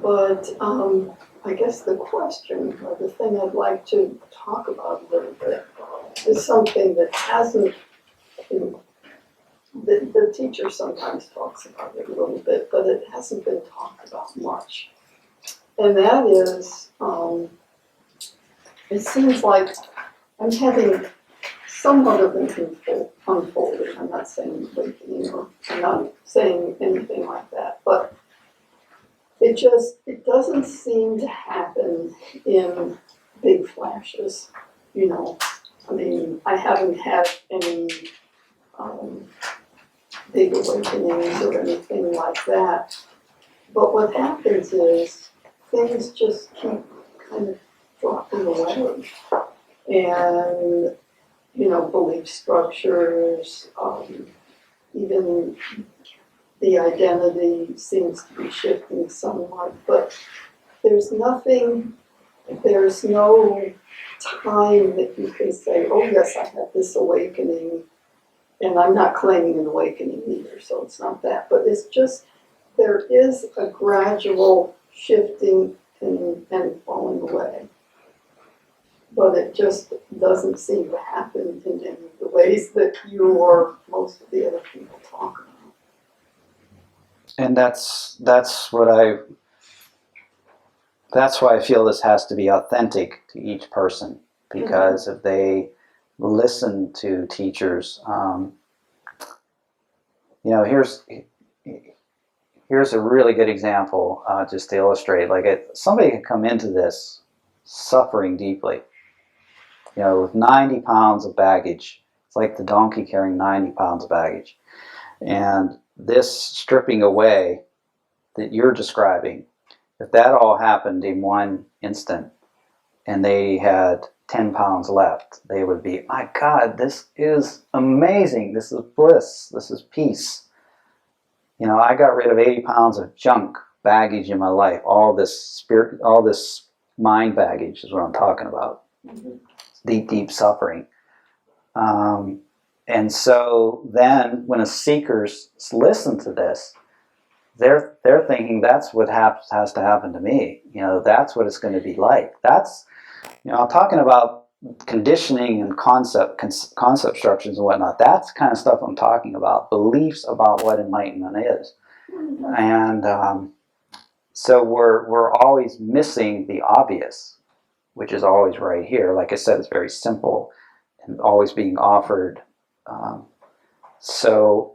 But I guess the question, or the thing I'd like to talk about a little bit, is something that hasn't been, the teacher sometimes talks about it a little bit, but it hasn't been talked about much. And that is, it seems like I'm having somewhat of an unfolding. I'm not saying awakening, or I'm not saying anything like that, but it doesn't seem to happen in big flashes, you know. I mean, I haven't had any um, big awakenings or anything like that. But what happens is things just keep kind of dropping away. And, you know, belief structures, even the identity seems to be shifting somewhat, but there's no time that you can say, oh yes, I had this awakening, and I'm not claiming an awakening either, so it's not that, but it's just, there is a gradual shifting and falling away. But it just doesn't seem to happen in any of the ways that you or most of the other people talk about. And that's why I feel this has to be authentic to each person, because if they listen to teachers, you know, here's a really good example, just to illustrate. Like, somebody could come into this suffering deeply, you know, with 90 pounds of baggage. It's like the donkey carrying 90 pounds of baggage. And this stripping away that you're describing, if that all happened in one instant and they had 10 pounds left, they would be, my God, this is amazing. This is bliss. This is peace. You know, I got rid of 80 pounds of junk baggage in my life. All this spirit, all this mind baggage is what I'm talking about. Deep, deep suffering. And so then when a seekers listen to this, they're thinking that's what has to happen to me. You know, that's what it's going to be like. That's, you know, I'm talking about conditioning and concept structures and whatnot. That's the kind of stuff I'm talking about. Beliefs about what enlightenment is. And so we're always missing the obvious, which is always right here. Like I said, it's very simple and always being offered. So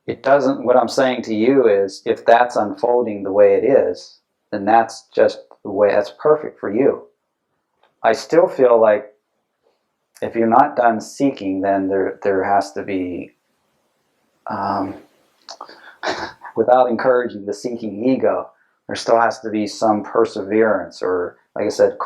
it doesn't, what I'm saying to you is, if that's unfolding the way it is, then that's just the way, that's perfect for you. I still feel like if you're not done seeking, then there has to be, without encouraging the seeking ego, there still has to be some perseverance, or, like I said,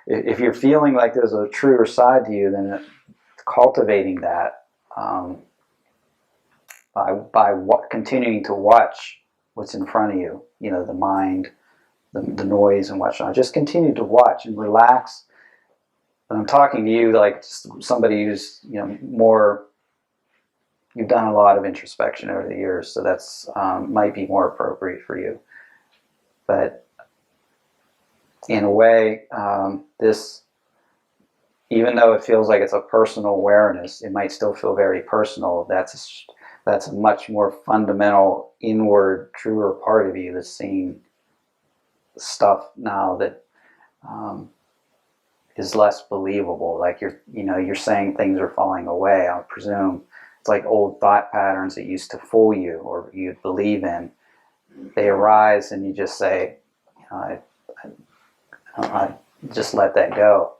if you're feeling like there's a truer side to you, then cultivating that by continuing to watch what's in front of you, you know, the mind, the noise and whatnot. Just continue to watch and relax. And I'm talking to you like somebody who's, you know, more, you've done a lot of introspection over the years, so that's might be more appropriate for you. But in a way, this, even though it feels like it's a personal awareness, it might still feel very personal. That's a much more fundamental, inward, truer part of you that's seeing stuff now that is less believable. Like you're saying things are falling away. I presume it's like old thought patterns that used to fool you or you believe in. They arise, and you just say, you know, I just let that go.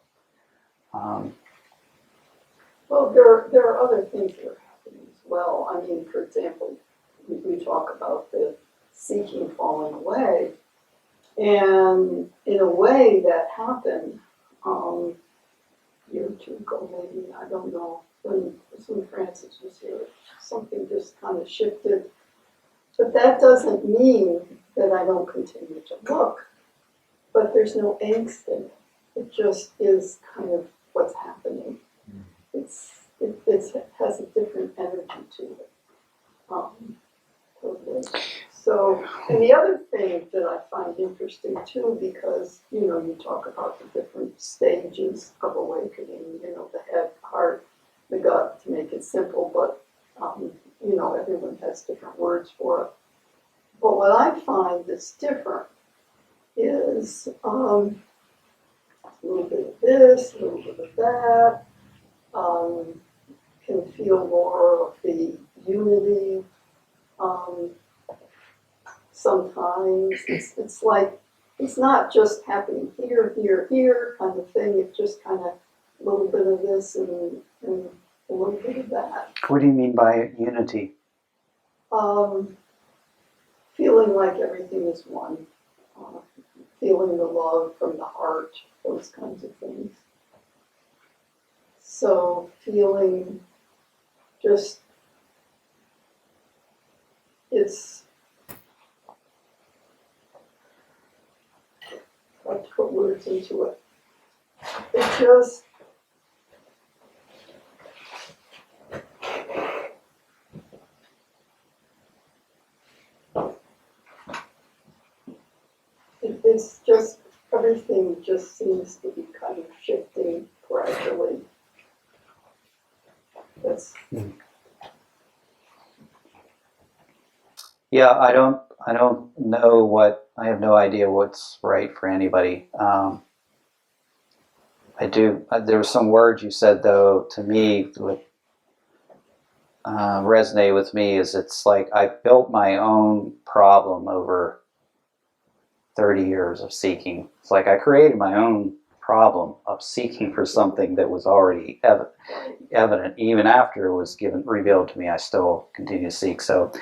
Well, there are other things that are happening as well. I mean, for example, we talk about the seeking falling away, and in a way that happened a year or two ago, maybe, I don't know, when Francis was here, something just kind of shifted. But that doesn't mean that I don't continue to look, but there's no angst in it. It just is kind of what's happening. It has a different energy to it. Totally. So, and the other thing that I find interesting too, because, you talk about the different stages of awakening, the head, heart, the gut, to make it simple, but, everyone has different words for it. But what I find that's different is a little bit of this, a little bit of that, can feel more of the unity. Sometimes it's like, it's not just happening here, here, here kind of thing. It's just kind of a little bit of this and a little bit of that. What do you mean by unity? Feeling like everything is one. Feeling the love from the heart, those kinds of things. So feeling just, it's hard to put words into it. It just, it's just, everything just seems to be kind of shifting gradually. That's, Yeah, I don't know I have no idea what's right for anybody. There were some words you said though to me that resonate with me. Is it's like I built my own problem over 30 years of seeking. It's like I created my own problem of seeking for something that was already evident. Even after it was revealed to me, I still continue to seek. So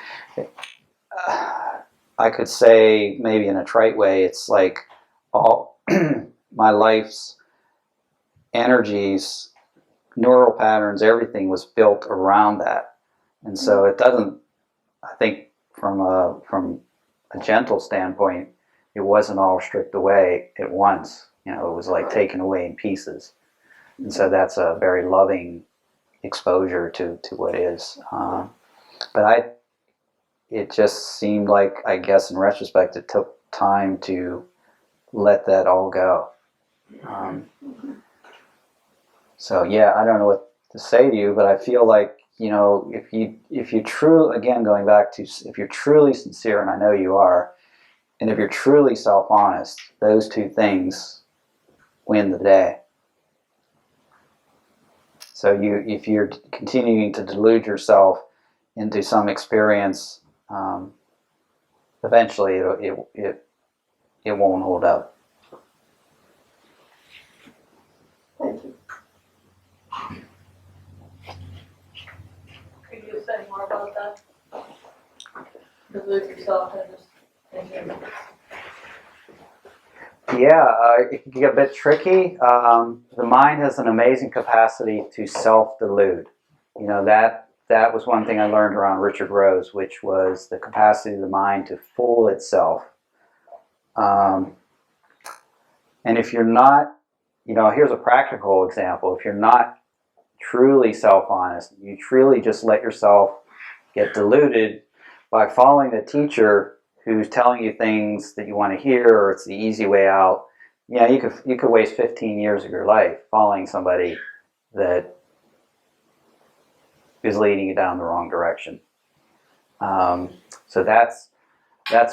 I could say, maybe in a trite way, it's like all my life's energies, neural patterns, everything was built around that. And so it doesn't, I think from a gentle standpoint, it wasn't all stripped away at once. It was like taken away in pieces. And so that's a very loving exposure to what is. But it just seemed like, I guess in retrospect, it took time to let that all go. So yeah, I don't know what to say to you, but I feel like, if you truly, again, going back to, if you're truly sincere, and I know you are, and if you're truly self-honest, those two things win the day. So if you're continuing to delude yourself into some experience, eventually it won't hold up. thank you. Could you say more about that? Delude yourself and just thinking. Yeah, it can get a bit tricky. The mind has an amazing capacity to self-delude. That was one thing I learned around Richard Rose, which was the capacity of the mind to fool itself. And if you're not, here's a practical example. If you're not truly self-honest, you truly just let yourself get deluded by following a teacher who's telling you things that you want to hear, or it's the easy way out. Yeah, you could waste 15 years of your life following somebody that is leading you down the wrong direction. So that's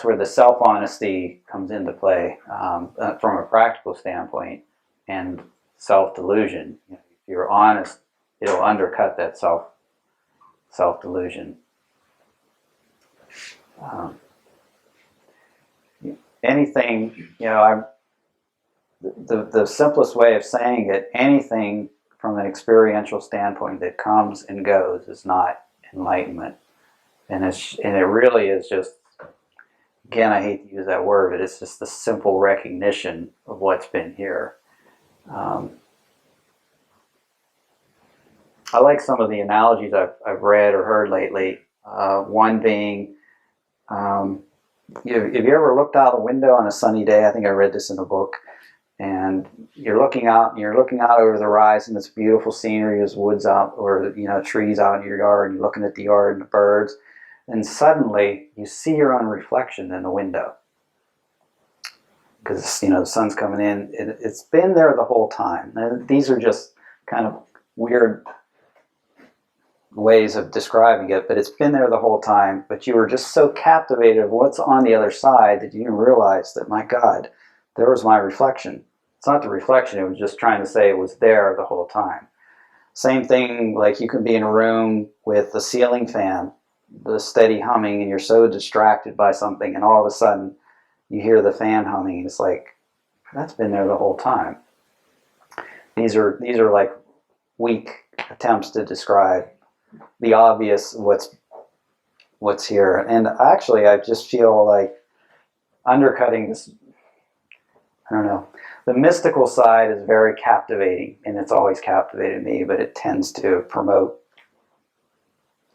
where the self-honesty comes into play from a practical standpoint, and self-delusion. If you're honest, it'll undercut that self-delusion. Anything, the simplest way of saying it, anything from an experiential standpoint that comes and goes is not enlightenment. And it really is just, again, I hate to use that word, but it's just the simple recognition of what's been here. I like some of the analogies I've read or heard lately. One being, have you ever looked out a window on a sunny day? I think I read this in a book. And you're looking out over the horizon. It's beautiful scenery. There's woods out, or trees out in your yard. And you're looking at the yard and the birds. and suddenly you see your own reflection in the window. Because, the sun's coming in. It's been there the whole time. And these are just kind of weird ways of describing it, but it's been there the whole time. But you were just so captivated of what's on the other side that you didn't realize that, my God, there was my reflection. It's not the reflection, it was just trying to say it was there the whole time. Same thing, like you can be in a room with the ceiling fan, the steady humming, and you're so distracted by something, and all of a sudden you hear the fan humming, and it's like, that's been there the whole time. These are like weak attempts to describe the obvious, what's here. And actually, I just feel like undercutting this, I don't know, the mystical side is very captivating, and it's always captivated me, but it tends to promote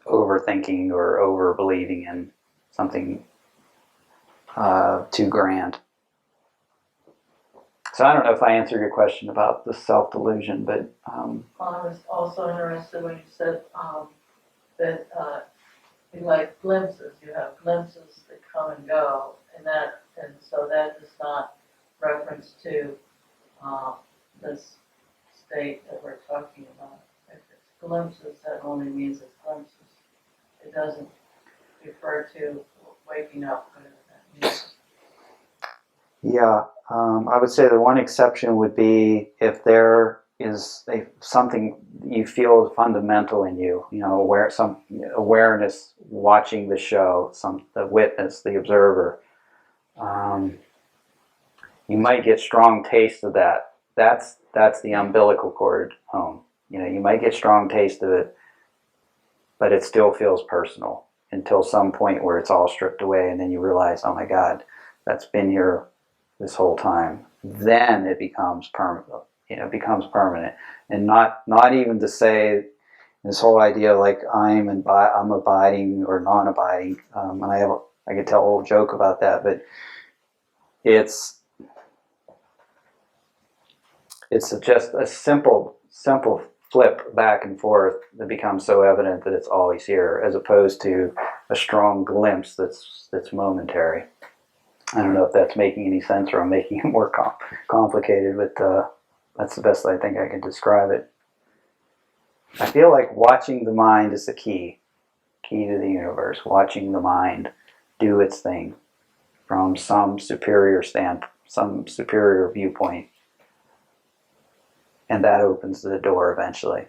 overthinking or over-believing in something too grand. So I don't know if I answered your question about the self-delusion, but... I was also interested when you said that you like glimpses. You have glimpses that come and go, and so that is not reference to this state that we're talking about. If it's glimpses, that only means it's glimpses. It doesn't refer to waking up, whatever that means. Yeah, I would say the one exception would be if there is something you feel is fundamental in you, some awareness watching the show, the witness, the observer. You might get strong taste of that. That's the umbilical cord home. You might get strong taste of it, but it still feels personal until some point where it's all stripped away, and then you realize, oh my God, that's been here this whole time. Then it becomes permanent. Becomes permanent, and not even to say this whole idea like I'm abiding or non-abiding. And I could tell a whole joke about that, but it's just a simple flip back and forth that becomes so evident that it's always here, as opposed to a strong glimpse that's momentary. I don't know if that's making any sense, or I'm making it more complicated, but that's the best I think I can describe it. I feel like watching the mind is the key to the universe. Watching the mind do its thing from some superior viewpoint. And that opens the door eventually.